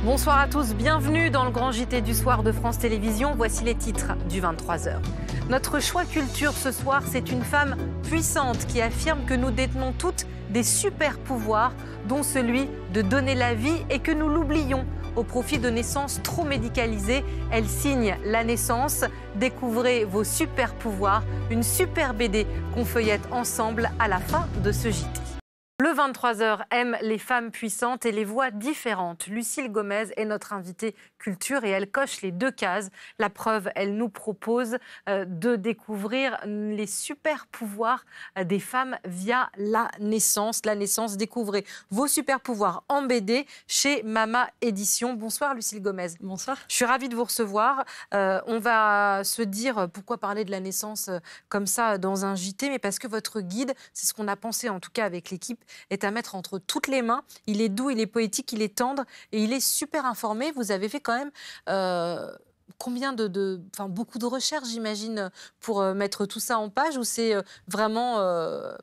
Bonsoir à tous, bienvenue dans le grand JT du soir de France Télévisions. Voici les titres du 23h. Notre choix culture ce soir, c'est une femme puissante qui affirme que nous détenons toutes des super pouvoirs, dont celui de donner la vie et que nous l'oublions au profit de naissances trop médicalisées. Elle signe la naissance. Découvrez vos super pouvoirs, une super BD qu'on feuillette ensemble à la fin de ce JT. Le 23h aime les femmes puissantes et les voix différentes. Lucille Gomez est notre invitée culture et elle coche les deux cases. La preuve, elle nous propose de découvrir les super pouvoirs des femmes via la naissance. La naissance, découvrez vos super pouvoirs en BD chez Mama Édition. Bonsoir Lucille Gomez. Bonsoir. Je suis ravie de vous recevoir. On va se dire pourquoi parler de la naissance comme ça dans un JT, mais parce que votre guide, c'est ce qu'on a pensé en tout cas avec l'équipe, est à mettre entre toutes les mains. Il est doux, il est poétique, il est tendre et il est super informé. Vous avez fait quand même combien beaucoup de recherches, j'imagine, pour mettre tout ça en page, ou c'est vraiment...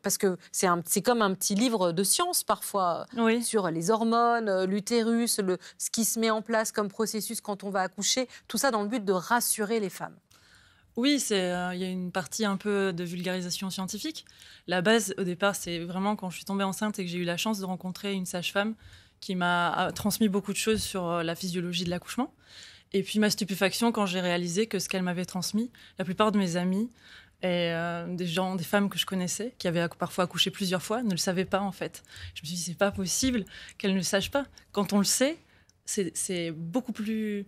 parce que c'est comme un petit livre de science parfois, oui, sur les hormones, l'utérus, ce qui se met en place comme processus quand on va accoucher, tout ça dans le but de rassurer les femmes. Oui, il y a une partie un peu de vulgarisation scientifique. La base, au départ, c'est vraiment quand je suis tombée enceinte et que j'ai eu la chance de rencontrer une sage-femme qui m'a transmis beaucoup de choses sur la physiologie de l'accouchement. Et puis ma stupéfaction quand j'ai réalisé que ce qu'elle m'avait transmis, la plupart de mes amis et des femmes que je connaissais, qui avaient parfois accouché plusieurs fois, ne le savaient pas en fait. Je me suis dit, c'est pas possible qu'elles ne le sachent pas. Quand on le sait, c'est beaucoup plus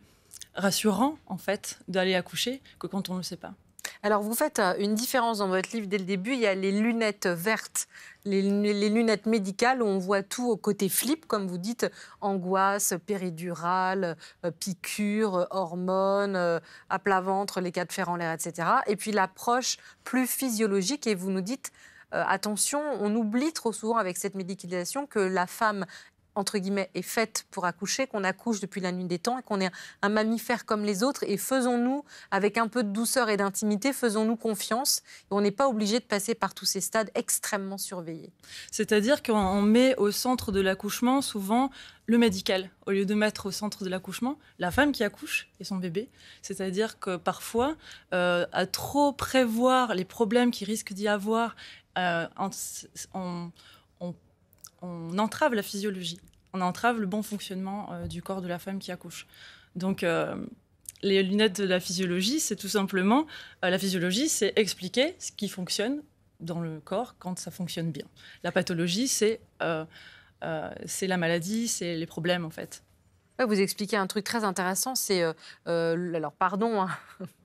rassurant en fait d'aller accoucher que quand on ne le sait pas. Alors vous faites une différence dans votre livre dès le début. Il y a les lunettes vertes, les lunettes médicales où on voit tout au côté flip, comme vous dites, angoisse, péridurale, piqûres, hormones, à plat ventre, les cas de fer en l'air, etc. Et puis l'approche plus physiologique et vous nous dites attention, on oublie trop souvent avec cette médicalisation que la femme entre guillemets, est faite pour accoucher, qu'on accouche depuis la nuit des temps et qu'on est un mammifère comme les autres. Et faisons-nous, avec un peu de douceur et d'intimité, faisons-nous confiance. Et on n'est pas obligé de passer par tous ces stades extrêmement surveillés. C'est-à-dire qu'on met au centre de l'accouchement souvent le médical, au lieu de mettre au centre de l'accouchement la femme qui accouche et son bébé. C'est-à-dire que parfois, à trop prévoir les problèmes qui risquent d'y avoir, on entrave la physiologie, on entrave le bon fonctionnement du corps de la femme qui accouche. Donc, les lunettes de la physiologie, c'est tout simplement... la physiologie, c'est expliquer ce qui fonctionne dans le corps quand ça fonctionne bien. La pathologie, c'est la maladie, c'est les problèmes, en fait. Vous expliquez un truc très intéressant, c'est... alors, pardon...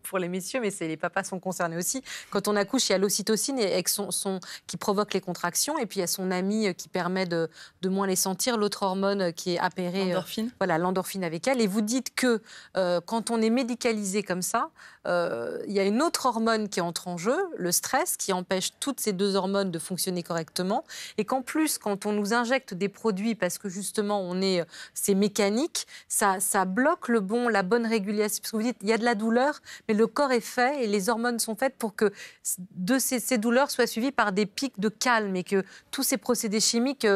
pour les messieurs, mais les papas sont concernés aussi. Quand on accouche, il y a l'ocytocine qui provoque les contractions, et puis il y a son ami qui permet de moins les sentir, l'autre hormone qui est apérée. L'endorphine. Voilà, l'endorphine avec elle. Et vous dites que quand on est médicalisé comme ça, il y a une autre hormone qui entre en jeu, le stress, qui empêche toutes ces deux hormones de fonctionner correctement, et qu'en plus, quand on nous injecte des produits, parce que justement, c'est mécanique, ça bloque la bonne régulation. Parce que vous dites, il y a de la douleur, mais le corps est fait et les hormones sont faites pour que ces douleurs soient suivies par des pics de calme et que tous ces procédés chimiques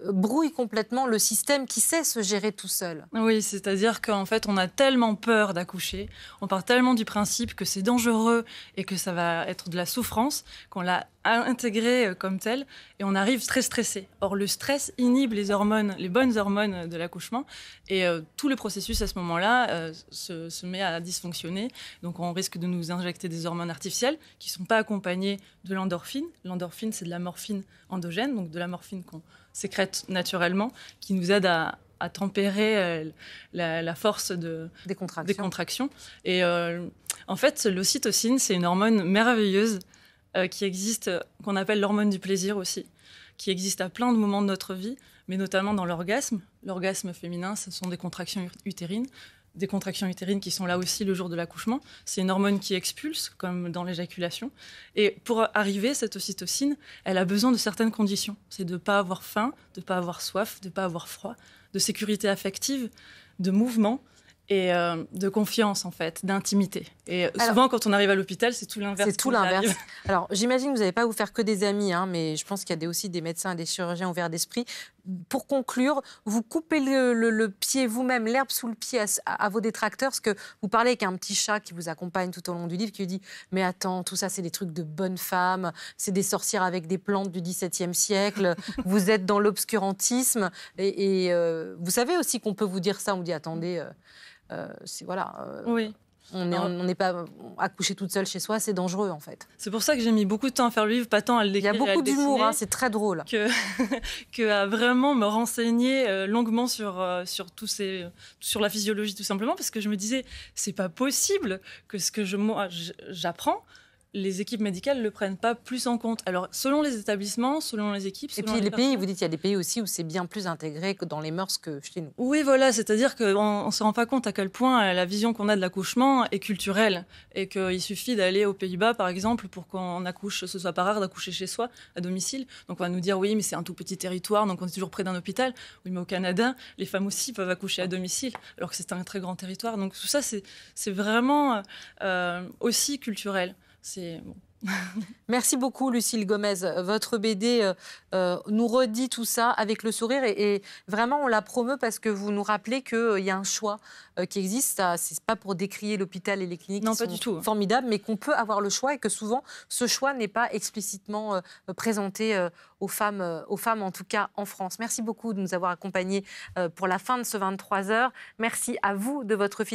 brouillent complètement le système qui sait se gérer tout seul. Oui, c'est-à-dire qu'en fait, on a tellement peur d'accoucher, on part tellement du principe que c'est dangereux et que ça va être de la souffrance, qu'on l'a intégré comme tel et on arrive très stressé. Or, le stress inhibe les bonnes hormones de l'accouchement et tout le processus à ce moment-là se met à dysfonctionner. Donc, on risque de nous injecter des hormones artificielles qui ne sont pas accompagnées de l'endorphine. L'endorphine, c'est de la morphine endogène, donc de la morphine qu'on sécrète naturellement, qui nous aide à tempérer la force des contractions. Et en fait, l'ocytocine, c'est une hormone merveilleuse qui existe, qu'on appelle l'hormone du plaisir aussi, qui existe à plein de moments de notre vie, mais notamment dans l'orgasme. L'orgasme féminin, ce sont des contractions utérines. Des contractions utérines qui sont là aussi le jour de l'accouchement. C'est une hormone qui expulse, comme dans l'éjaculation. Et pour arriver, cette ocytocine, elle a besoin de certaines conditions. C'est de ne pas avoir faim, de ne pas avoir soif, de ne pas avoir froid, de sécurité affective, de mouvement. et de confiance, en fait, d'intimité. Et souvent, quand on arrive à l'hôpital, c'est tout l'inverse. C'est tout l'inverse. Alors, j'imagine que vous n'allez pas vous faire que des amis, hein, mais je pense qu'il y a aussi des médecins et des chirurgiens ouverts d'esprit. Pour conclure, vous coupez le pied vous-même, l'herbe sous le pied à vos détracteurs, parce que vous parlez avec un petit chat qui vous accompagne tout au long du livre, qui vous dit « Mais attends, tout ça, c'est des trucs de bonnes femmes, c'est des sorcières avec des plantes du XVIIe siècle, vous êtes dans l'obscurantisme. » Et vous savez aussi qu'on peut vous dire ça, on vous dit « Attendez... oui. On n'est pas accouché toute seule chez soi, c'est dangereux en fait. » C'est pour ça que j'ai mis beaucoup de temps à faire le livre, pas tant à le décrire. Il y a beaucoup d'humour, hein, c'est très drôle. Que à vraiment me renseigner longuement sur la physiologie tout simplement, parce que je me disais, c'est pas possible que ce que j'apprends, les équipes médicales ne le prennent pas plus en compte. Alors, selon les établissements, selon les équipes... Et puis les pays, vous dites, il y a des pays aussi où c'est bien plus intégré que dans les mœurs que chez nous. Oui, voilà, c'est-à-dire qu'on ne se rend pas compte à quel point la vision qu'on a de l'accouchement est culturelle et qu'il suffit d'aller aux Pays-Bas, par exemple, pour qu'on accouche, ce soit pas rare d'accoucher chez soi, à domicile. Donc, on va nous dire, oui, mais c'est un tout petit territoire, donc on est toujours près d'un hôpital. Oui, mais au Canada, les femmes aussi peuvent accoucher à domicile, alors que c'est un très grand territoire. Donc, tout ça, c'est vraiment aussi culturel. Bon. Merci beaucoup, Lucile Gomez. Votre BD nous redit tout ça avec le sourire et vraiment, on la promeut parce que vous nous rappelez qu'il y a un choix qui existe. Ce n'est pas pour décrier l'hôpital et les cliniques qui sont formidables, mais qu'on peut avoir le choix et que souvent, ce choix n'est pas explicitement présenté aux femmes, en tout cas en France. Merci beaucoup de nous avoir accompagnés pour la fin de ce 23h. Merci à vous de votre fidélité.